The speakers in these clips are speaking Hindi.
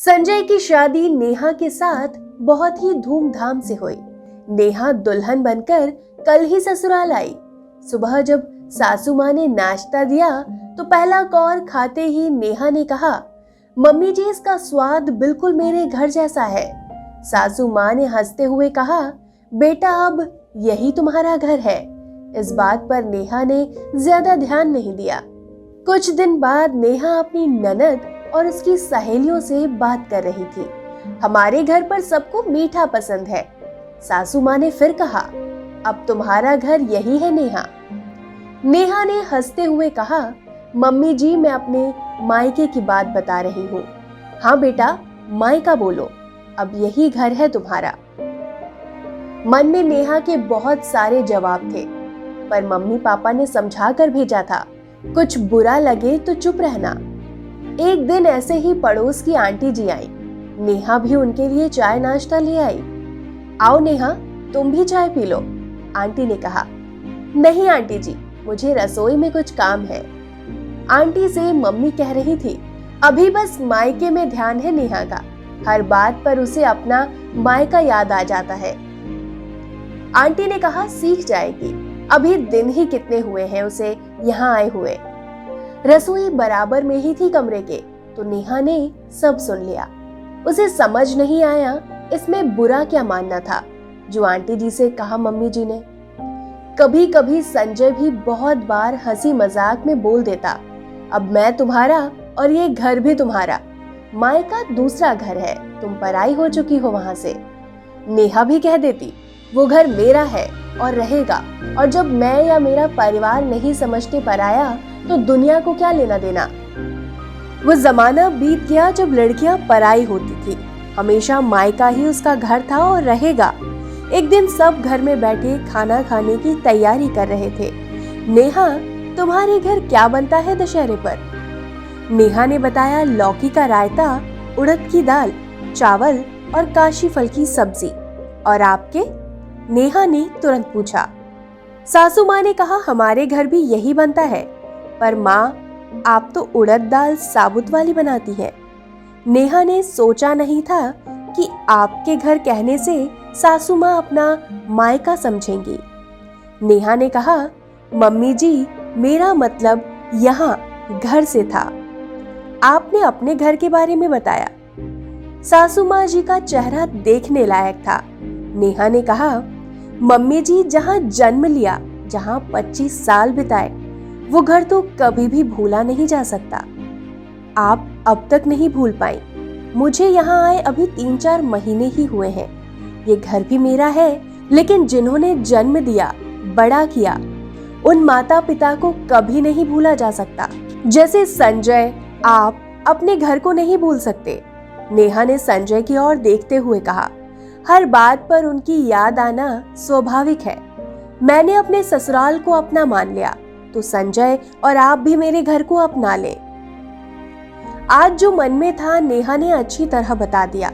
संजय की शादी नेहा के साथ बहुत ही धूमधाम से हुई। नेहा दुल्हन बनकर कल ही ससुराल आई। सुबह जब सासू माँ ने नाश्ता दिया तो पहला कौर खाते ही नेहा ने कहा, मम्मी जी इसका स्वाद बिल्कुल मेरे घर जैसा है। सासू माँ ने हंसते हुए कहा, बेटा अब यही तुम्हारा घर है। इस बात पर नेहा ने ज्यादा ध्यान नहीं दिया। कुछ दिन बाद नेहा अपनी ननद और उसकी सहेलियों से बात कर रही थी। हमारे घर पर सबको मीठा पसंद है। सासू माँ ने फिर कहा, अब तुम्हारा घर यही है नेहा। नेहा ने हंसते हुए कहा, मम्मी जी मैं अपने मायके की बात बता रही हूँ। हाँ बेटा, मायका बोलो, अब यही घर है तुम्हारा। मन में नेहा के बहुत सारे जवाब थे, पर मम्मी पापा ने समझा कर भेजा था, कुछ बुरा लगे तो चुप रहना। एक दिन ऐसे ही पड़ोस की आंटी जी आई। नेहा भी उनके लिए चाय नाश्ता ले आई। आओ नेहा, तुम भी चाय पी लो, आंटी ने कहा। नहीं आंटी जी, मुझे रसोई में कुछ काम है, आंटी से मम्मी कह रही थी। अभी बस मायके में ध्यान है नेहा का, हर बात पर उसे अपना मायका याद आ जाता है। आंटी ने कहा, सीख जाएगी, अभी दिन ही कितने हुए हैं उसे यहाँ आए हुए। रसोई बराबर में ही थी कमरे के, तो नेहा ने सब सुन लिया। उसे समझ नहीं आया इसमें बुरा क्या मानना था जो आंटी जी से कहा मम्मी जी ने। कभी कभी संजय भी बहुत बार हंसी मजाक में बोल देता, अब मैं तुम्हारा और ये घर भी तुम्हारा, मायका दूसरा घर है, तुम पराई हो चुकी हो वहां से। नेहा भी कह देती, वो घर मेरा है और रहेगा, और जब मैं या मेरा परिवार नहीं समझते पराया तो दुनिया को क्या लेना देना। वो जमाना बीत गया जब लड़कियां पराई होती थी। हमेशा मायका ही उसका घर था और रहेगा। एक दिन सब घर में बैठे खाना खाने की तैयारी कर रहे थे। नेहा, तुम्हारे घर क्या बनता है दशहरे पर? नेहा ने बताया, लौकी का रायता, उड़द की दाल, चावल और काशी फल की सब्जी। और आपके? नेहा ने तुरंत पूछा। सासू माँ ने कहा, हमारे घर भी यही बनता है, पर माँ आप तो उड़द दाल साबुत वाली बनाती हैं। नेहा ने सोचा नहीं था कि आपके घर कहने से सासू माँ अपना मायका समझेंगी। नेहा ने कहा, मम्मी जी मेरा मतलब यहाँ घर से था, आपने अपने घर के बारे में बताया। सासू माँ जी का चेहरा देखने लायक था। नेहा ने कहा, मम्मी जी जहाँ जन्म लिया, जहाँ 25 साल बिताए, वो घर तो कभी भी भूला नहीं जा सकता। आप अब तक नहीं भूल पाई। मुझे यहाँ आए अभी 3-4 महीने ही हुए हैं। ये घर भी मेरा है, लेकिन जिन्होंने जन्म दिया, बड़ा किया, उन माता पिता को कभी नहीं भूला जा सकता, जैसे संजय आप अपने घर को नहीं भूल सकते। नेहा ने संजय की ओर देखते हुए कहा, हर बात पर उनकी याद आना स्वाभाविक है। मैंने अपने ससुराल को अपना मान लिया, तो संजय और आप भी मेरे घर को अपना लें। आज जो मन में था नेहा ने अच्छी तरह बता दिया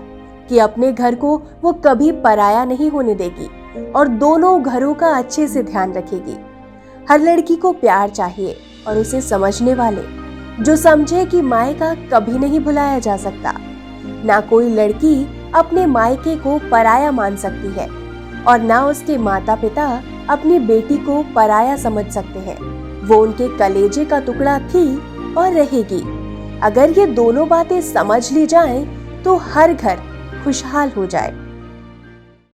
कि अपने घर को वो कभी पराया नहीं होने देगी और दोनों घरों का अच्छे से ध्यान रखेगी। हर लड़की को प्यार चाहिए और उसे समझने वाले, जो समझे कि मायका कभी नहीं भुलाया जा सकता। ना कोई लड़की अपने मायके को पराया मान सकती है और ना उसके माता पिता अपनी बेटी को पराया समझ सकते हैं। वो उनके कलेजे का टुकड़ा थी और रहेगी। अगर ये दोनों बातें समझ ली जाएं, तो हर घर खुशहाल हो जाए।